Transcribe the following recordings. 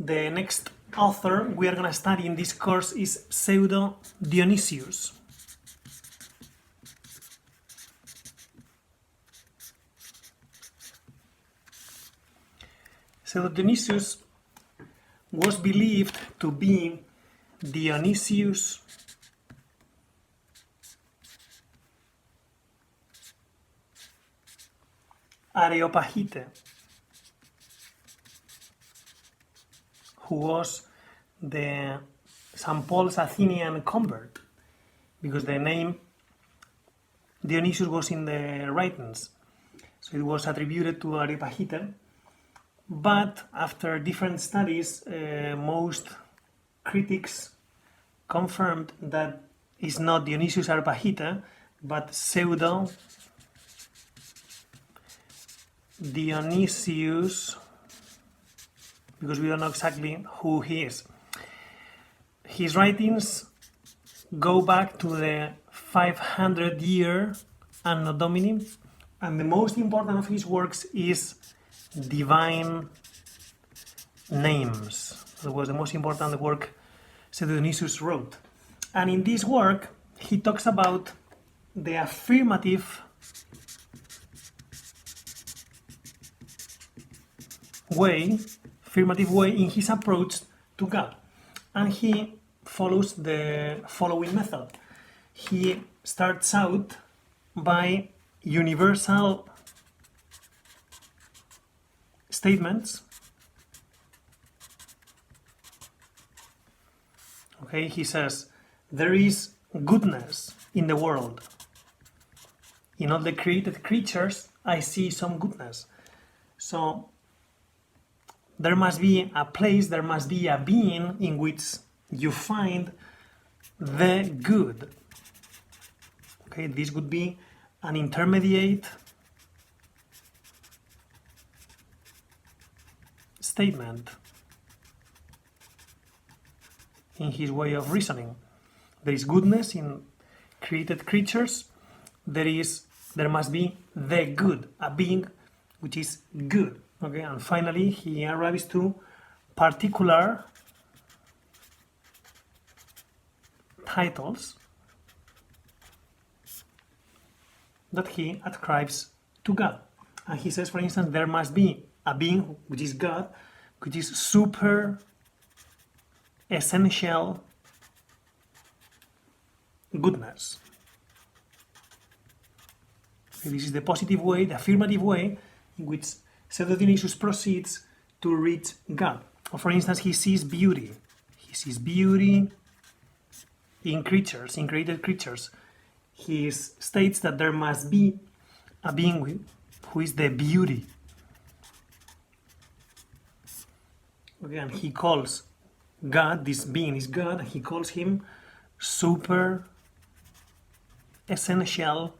The next author we are going to study in this course is Pseudo-Dionysius. Pseudo-Dionysius was believed to be Dionysius Areopagite, who was the St. Paul's Athenian convert, because the name Dionysius was in the writings, so it was attributed to Areopagite. But after different studies, most critics confirmed that it's not Dionysius Areopagite, but Pseudo-Dionysius, because we don't know exactly who he is. His writings go back to the 500 year Anno Domini, and the most important of his works is Divine Names. That was the most important work Pseudo-Dionysius wrote. And in this work, he talks about the affirmative way in his approach to God. And he follows the following method. He starts out by universal statements. Okay, he says, there is goodness in the world. In all the created creatures, I see some goodness. So there must be a place, there must be a being in which you find the good. Okay, this would be an intermediate statement in his way of reasoning. There is goodness in created creatures. There must be the good, a being which is good. Okay, and finally he arrives to particular titles that he ascribes to God. And he says, for instance, there must be a being which is God, which is super essential goodness. Okay, this is the positive way, the affirmative way in which Pseudo-Dionysius proceeds to reach God. Or for instance, he sees beauty. He sees beauty in creatures, in created creatures. He states that there must be a being who is the beauty. Okay, and he calls God, this being is God, and he calls him super essential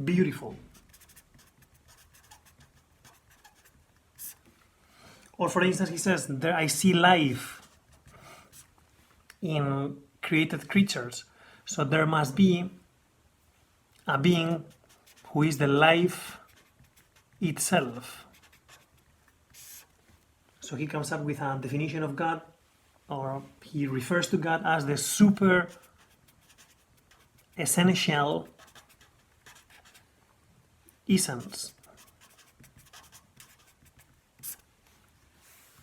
beautiful. Or for instance, he says, there I see life in created creatures. So there must be a being who is the life itself. So he comes up with a definition of God, or he refers to God as the super essential essence.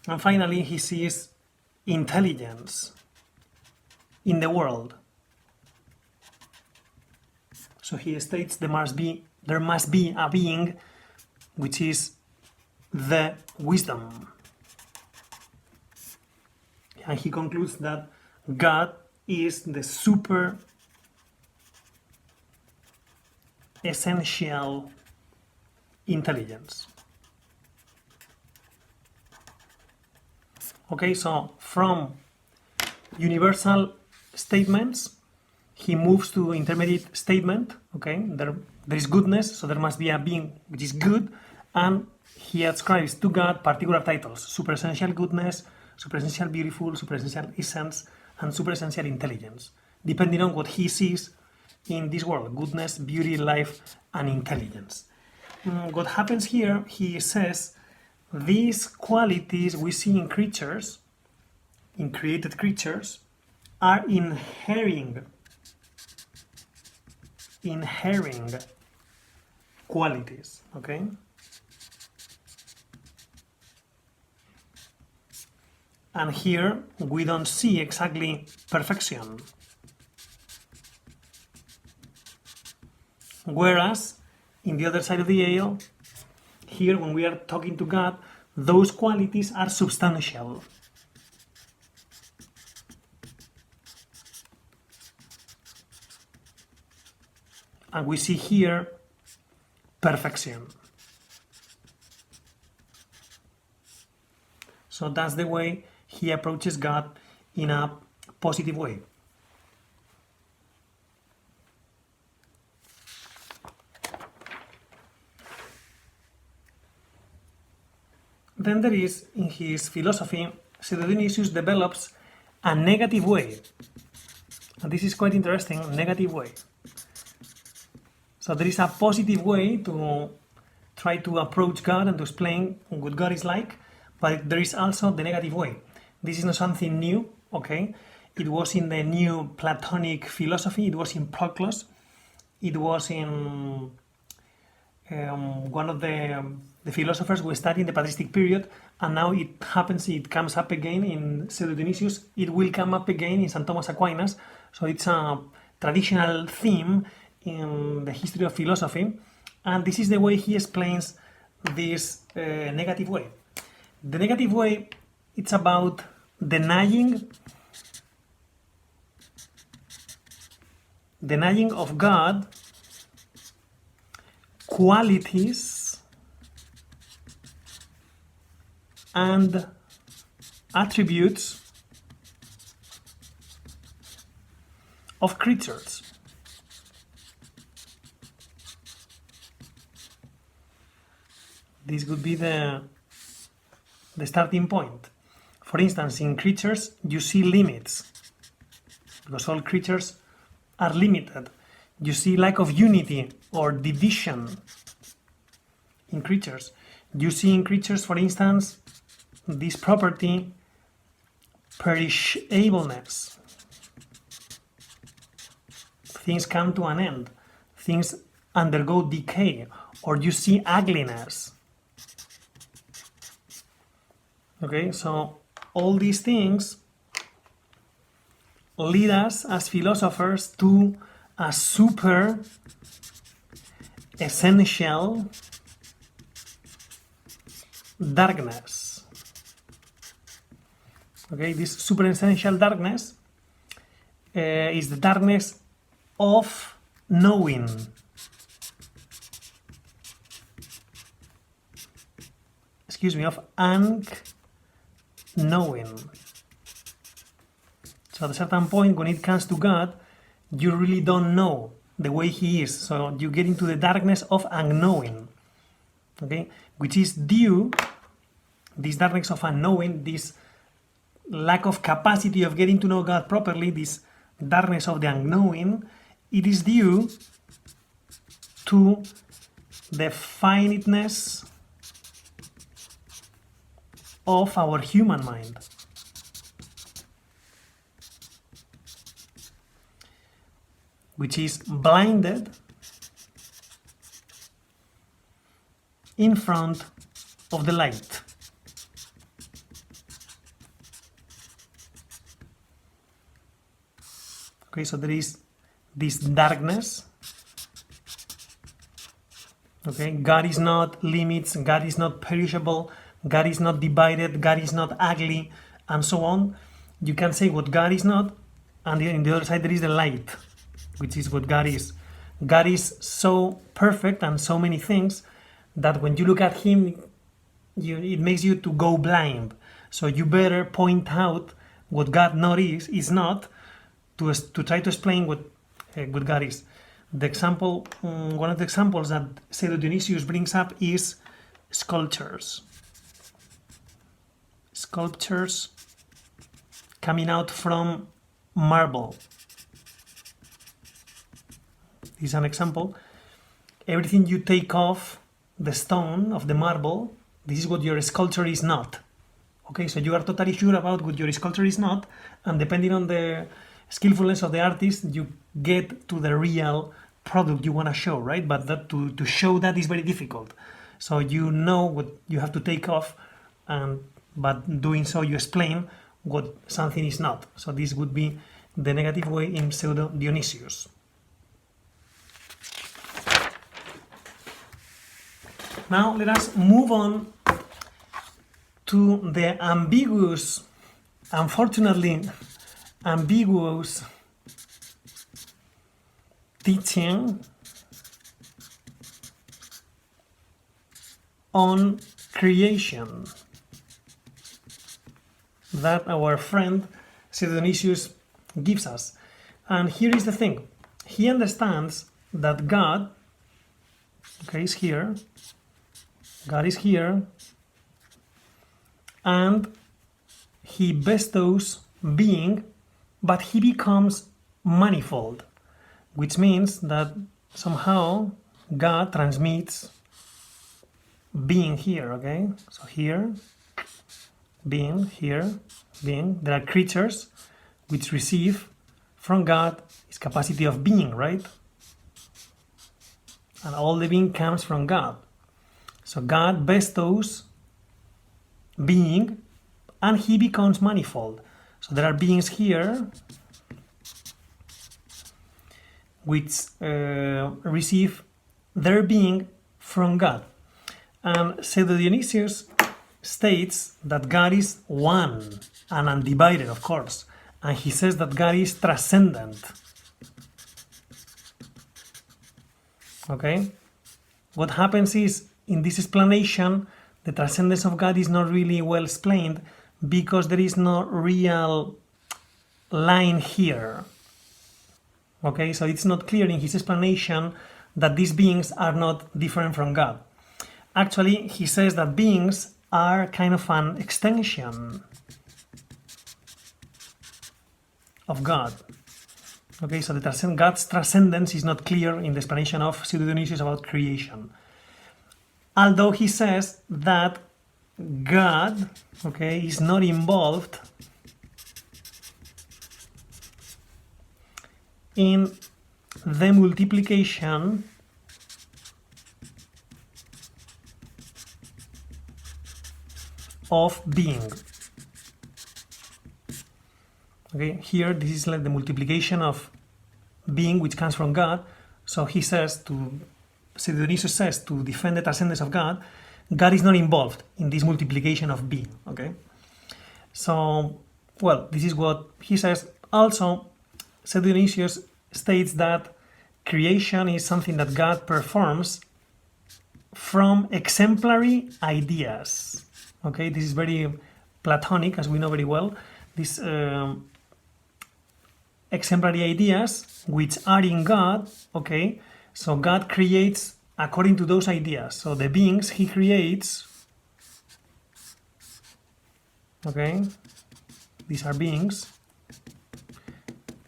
And finally, he sees intelligence in the world. So he states there must be a being which is the wisdom. And he concludes that God is the super essential intelligence. Okay, so from universal statements, he moves to intermediate statement. Okay, there is goodness, so there must be a being which is good, and he ascribes to God particular titles: super essential goodness, super essential beautiful, super essential essence, and super essential intelligence, depending on what he sees in this world: goodness, beauty, life, and intelligence. What happens here, he says these qualities we see in creatures, in created creatures, are inhering qualities, okay? And here we don't see exactly perfection. Whereas in the other side of the aisle, here when we are talking to God, those qualities are substantial. And we see here perfection. So that's the way he approaches God in a positive way. Then there is, in his philosophy, Pseudo-Dionysius develops a negative way. And this is quite interesting, negative way. So there is a positive way to try to approach God and to explain what God is like, but there is also the negative way. This is not something new, okay? It was in the new Platonic philosophy, it was in Proclus, it was in one of the philosophers we studied in the patristic period, and now it comes up again in Pseudo-Dionysius. It will come up again in St. Thomas Aquinas, so it's a traditional theme in the history of philosophy, and this is the way he explains this negative way. The negative way, it's about denying of God qualities and attributes of creatures. This would be the starting point. For instance, in creatures, you see limits, because all creatures are limited. You see lack of unity or division in creatures. You see in creatures, for instance, this property, perishableness. Things come to an end. Things undergo decay. Or you see ugliness. Okay, so all these things lead us as philosophers to a super essential darkness. Okay, this super essential darkness is the darkness of knowing. Of unknowing. So at a certain point, when it comes to God, you really don't know the way he is. So you get into the darkness of unknowing. Okay? Which is due, this darkness of unknowing, this lack of capacity of getting to know God properly, this darkness of the unknowing, it is due to the finiteness of our human mind. Which is blinded in front of the light. Okay, so there is this darkness. Okay, God is not limits, God is not perishable, God is not divided, God is not ugly, and so on. You can say what God is not, and on the other side there is the light, which is what God is. God is so perfect and so many things that when you look at him, it makes you to go blind. So you better point out what God not is not, to try to explain what God is. The example, one of the examples that Pseudo-Dionysius brings up is sculptures. Sculptures coming out from marble. This is an example. Everything you take off the stone of the marble, this is what your sculpture is not. Okay, so you are totally sure about what your sculpture is not, and depending on the skillfulness of the artist, you get to the real product you want to show, right? But that to show that is very difficult. So you know what you have to take off, and but doing so you explain what something is not. So this would be the negative way in Pseudo-Dionysius. Now let us move on to the ambiguous, unfortunately ambiguous teaching on creation that our friend Pseudo-Dionysius gives us. And here is the thing. He understands that God, okay, is here. God is here. And he bestows being, but he becomes manifold, which means that somehow God transmits being here, okay? So here, being, here, being. There are creatures which receive from God his capacity of being, right? And all the being comes from God. So God bestows being and he becomes manifold. So there are beings here which receive their being from God. And Pseudo-Dionysius states that God is one and undivided, of course. And he says that God is transcendent. Okay? What happens is, in this explanation, the transcendence of God is not really well explained because there is no real line here. Okay, so it's not clear in his explanation that these beings are not different from God. Actually, he says that beings are kind of an extension of God. Okay, so God's transcendence is not clear in the explanation of Pseudo-Dionysius about creation. Although he says that God, okay, is not involved in the multiplication of being. Okay, here this is like the multiplication of being which comes from God. So he says Pseudo-Dionysius says to defend the transcendence of God, God is not involved in this multiplication of being. Okay, so well, this is what he says. Also, Pseudo-Dionysius states that creation is something that God performs from exemplary ideas. Okay, this is very Platonic, as we know very well. These exemplary ideas which are in God, okay, so God creates according to those ideas. So the beings he creates, okay, these are beings,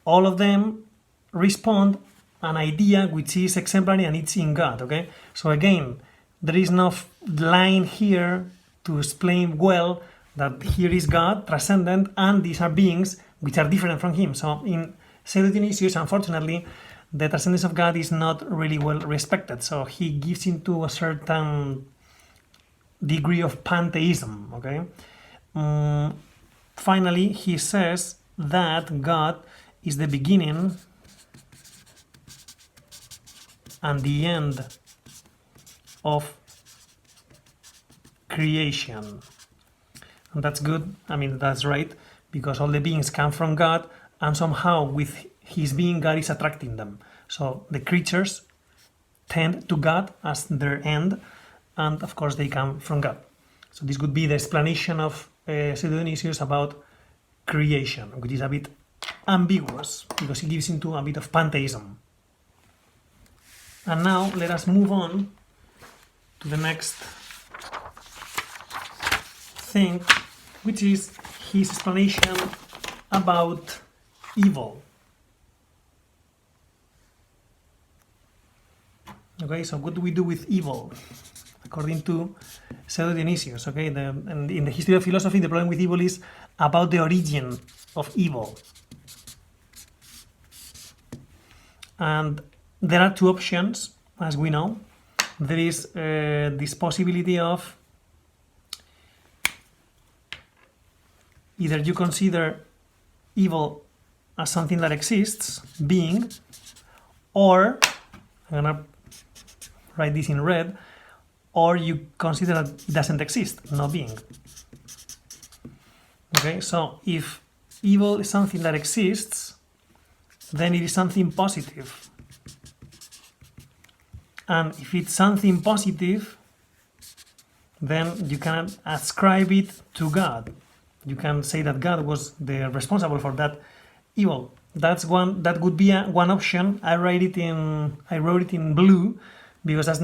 all of them respond an idea which is exemplary and it's in God, okay? So again, there is no line here to explain well that here is God, transcendent, and these are beings which are different from him. So in Pseudo-Dionysius, unfortunately, the transcendence of God is not really well respected. So he gives into a certain degree of pantheism, okay? Finally, he says that God is the beginning and the end of creation. And that's good. I mean, that's right, because all the beings come from God, and somehow with his being, God is attracting them. So the creatures tend to God as their end, and of course they come from God. So this would be the explanation of Pseudo-Dionysius about creation, which is a bit ambiguous because he gives into a bit of pantheism. And now let us move on to the next thing, which is his explanation about evil. Okay, so what do we do with evil? According to Pseudo-Dionysius, okay? And in the history of philosophy, the problem with evil is about the origin of evil. And there are two options, as we know. There is this possibility of either you consider evil as something that exists, being, or, I'm gonna write this in red, or you consider that it doesn't exist, no being. Okay, so if evil is something that exists, then it is something positive. And if it's something positive, then you can ascribe it to God. You can say that God was the responsible for that evil. That's one. That would be one option. I wrote it in blue because that's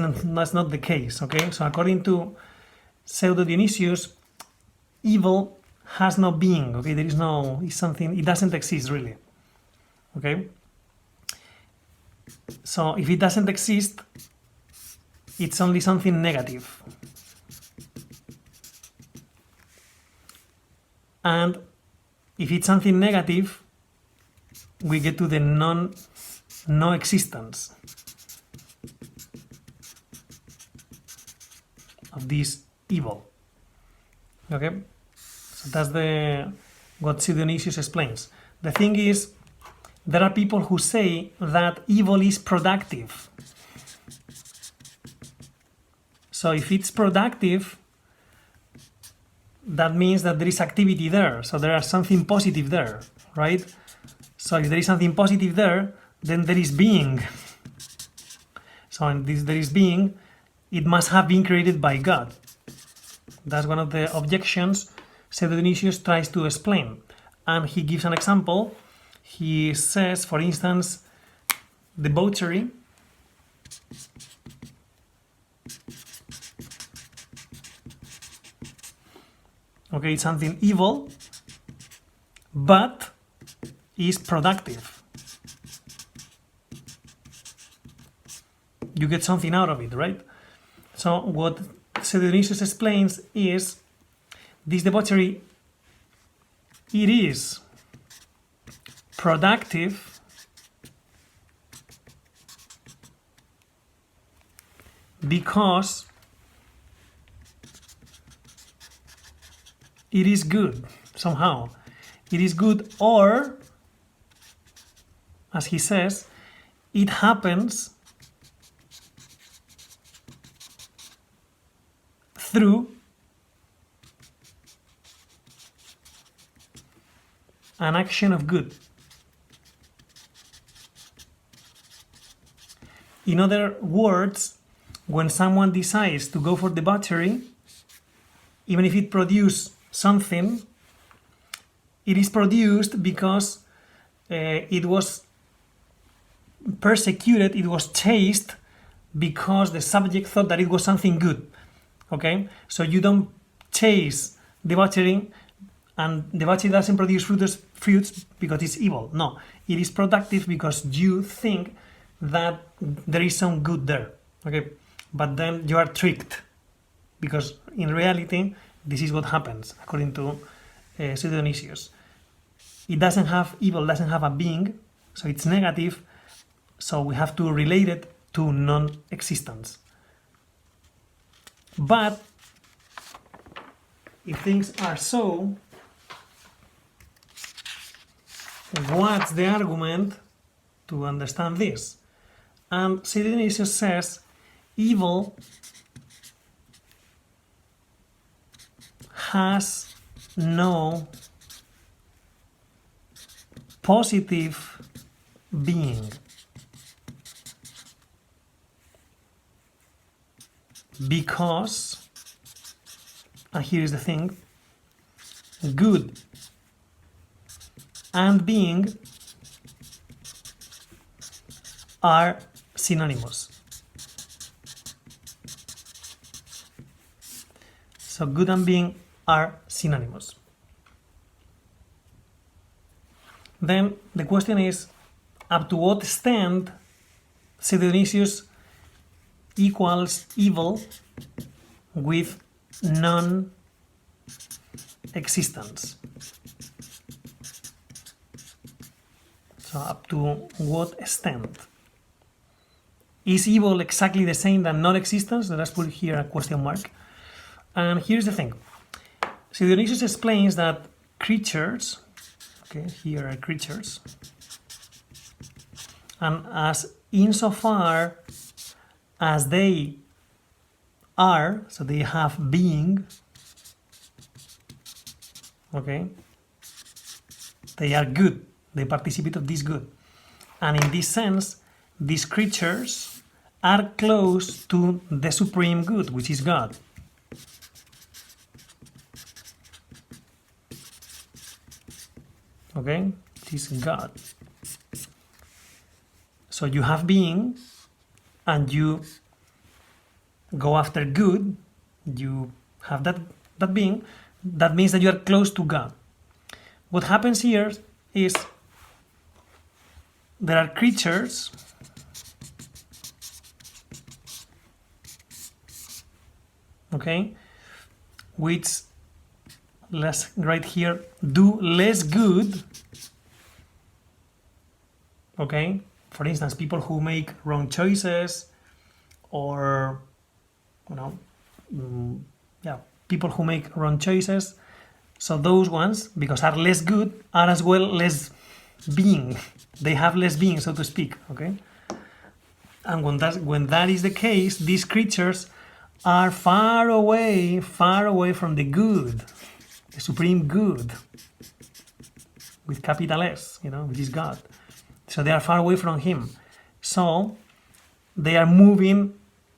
not the case. Okay. So according to Pseudo-Dionysius, evil has no being. Okay. There is no. It's something. It doesn't exist really. Okay. So if it doesn't exist, it's only something negative. And if it's something negative, we get to the no existence of this evil. Okay, so that's what Pseudo-Dionysius explains. The thing is, there are people who say that evil is productive. So if it's productive, that means that there is activity there. So there is something positive there, right? So if there is something positive there, then there is being. So in this there is being, it must have been created by God. That's one of the objections Pseudo-Dionysius tries to explain. And he gives an example. He says, for instance, debauchery okay, it's something evil, but is productive. You get something out of it, right? So what Pseudo-Dionysius explains is this debauchery, it is productive because it is good somehow. It is good, or, as he says, it happens through an action of good. In other words, when someone decides to go for debauchery, even if it produces something, it is produced because it was persecuted, it was chased because the subject thought that it was something good. Okay, so you don't chase debauchery, and debauchery doesn't produce fruits because it's evil. No, it is productive because you think that there is some good there. Okay, but then you are tricked because in reality this is what happens according to Pseudo-Dionysius. It doesn't have evil, doesn't have a being, so it's negative. So we have to relate it to non-existence. But if things are so, what's the argument to understand this? And Pseudo-Dionysius says evil has no positive being because, and here is the thing, good and being are synonymous. So good and being are synonymous. Then the question is, up to what extent Pseudo-Dionysius equals evil with non-existence. So up to what extent? Is evil exactly the same than non-existence? Let's put here a question mark. And here's the thing. Pseudo-Dionysius explains that creatures, okay, here are creatures, and as insofar as they are, so they have being, okay, they are good, they participate of this good. And in this sense, these creatures are close to the supreme good, which is God. Okay, it is God. So you have being, and you go after good, you have that being, that means that you are close to God. What happens here is there are creatures okay, which, let's write here, do less good, okay? For instance, people who make wrong choices, or, you know, yeah, people who make wrong choices. So those ones, because are less good, are as well less being. They have less being, so to speak, okay? And when that is the case, these creatures are far away from the good, the supreme good, with capital S, you know, which is God. So they are far away from Him. So they are moving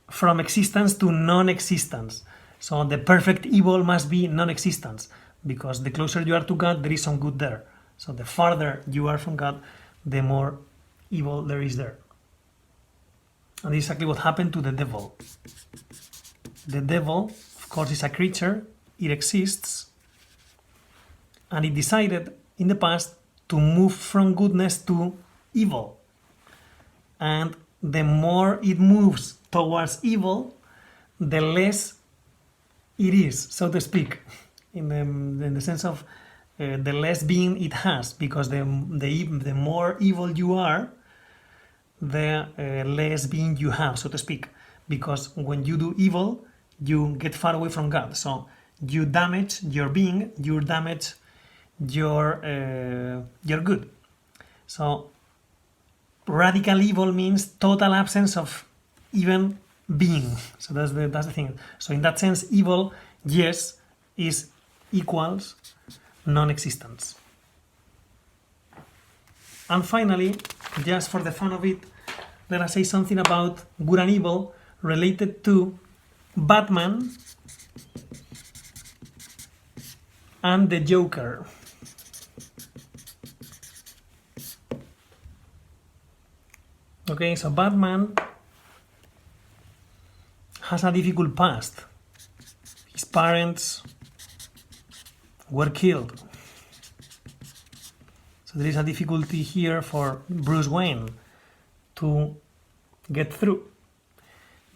from existence to non-existence. So the perfect evil must be non-existence, because the closer you are to God, there is some good there. So the farther you are from God, the more evil there is there. And this is exactly what happened to the devil. The devil, of course, is a creature, it exists, and it decided in the past to move from goodness to evil. And the more it moves towards evil, the less it is, so to speak, in the sense of the less being it has, because the more evil you are, the less being you have, so to speak. Because when you do evil, you get far away from God. So you damage your being, you damage your good. So radical evil means total absence of even being. So that's the thing. So in that sense, evil, yes, is equals non-existence. And finally, just for the fun of it, let us say something about good and evil related to Batman and the Joker. Okay, so Batman has a difficult past. His parents were killed. So there is a difficulty here for Bruce Wayne to get through.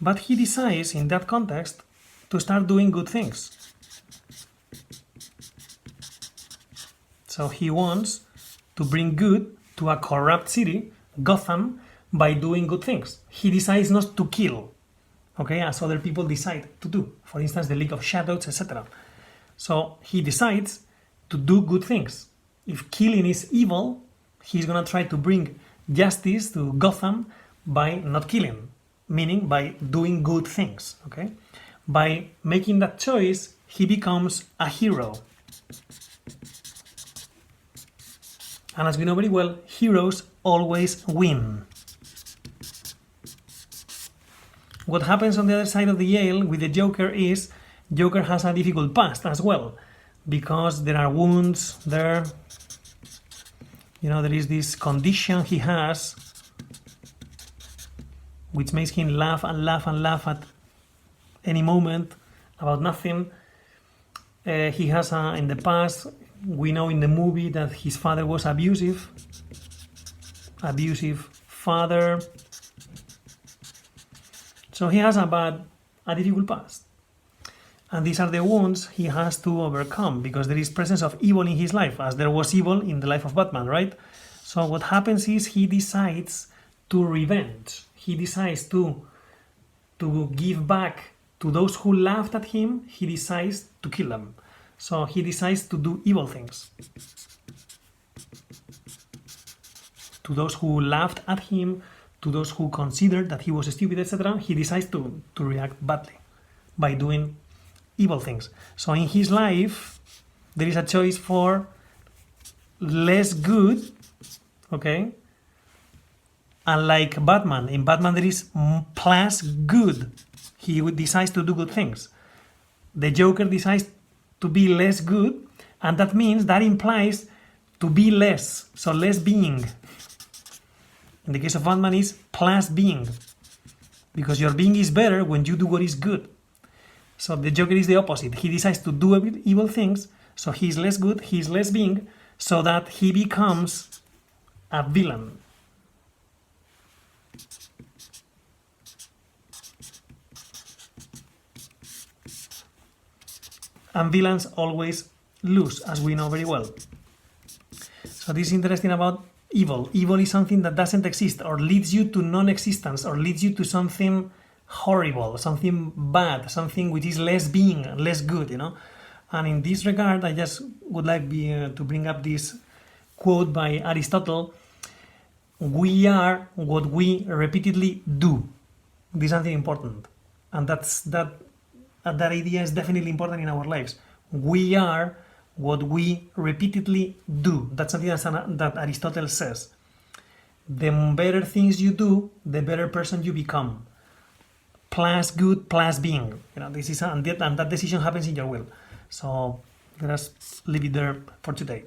But he decides, in that context, to start doing good things. So he wants to bring good to a corrupt city, Gotham, by doing good things. He decides not to kill, okay, as other people decide to do. For instance, the League of Shadows, etc. So he decides to do good things. If killing is evil, he's gonna try to bring justice to Gotham by not killing, meaning by doing good things, okay? By making that choice, he becomes a hero. And as we know very well, heroes always win. What happens on the other side of the Yale with the Joker is Joker has a difficult past as well, because there are wounds there. You know, there is this condition he has which makes him laugh and laugh and laugh at any moment about nothing. He has in the past, we know in the movie that his father was abusive father. So he has a difficult past. And these are the wounds he has to overcome, because there is presence of evil in his life, as there was evil in the life of Batman, right? So what happens is he decides to revenge. He decides to give back to those who laughed at him. He decides to kill them. So he decides to do evil things. To those who laughed at him, to those who considered that he was stupid, etc., he decides to react badly by doing evil things. So in his life, there is a choice for less good, okay? Unlike Batman, in Batman there is plus good. He decides to do good things. The Joker decides to be less good, and that means, that implies to be less, so less being. In the case of Batman is plus being, because your being is better when you do what is good. So the Joker is the opposite. He decides to do evil things, so he's less good, he's less being, so that he becomes a villain. And villains always lose, as we know very well. So this is interesting about evil. Evil is something that doesn't exist, or leads you to non-existence, or leads you to something horrible, something bad, something which is less being, less good, you know. And in this regard, I just would like to bring up this quote by Aristotle: "We are what we repeatedly do." This is something important, and that idea is definitely important in our lives. We are what we repeatedly do. That's something that Aristotle says. The better things you do, the better person you become. Plus good, plus being. You know, this is and that decision happens in your will. So let us leave it there for today.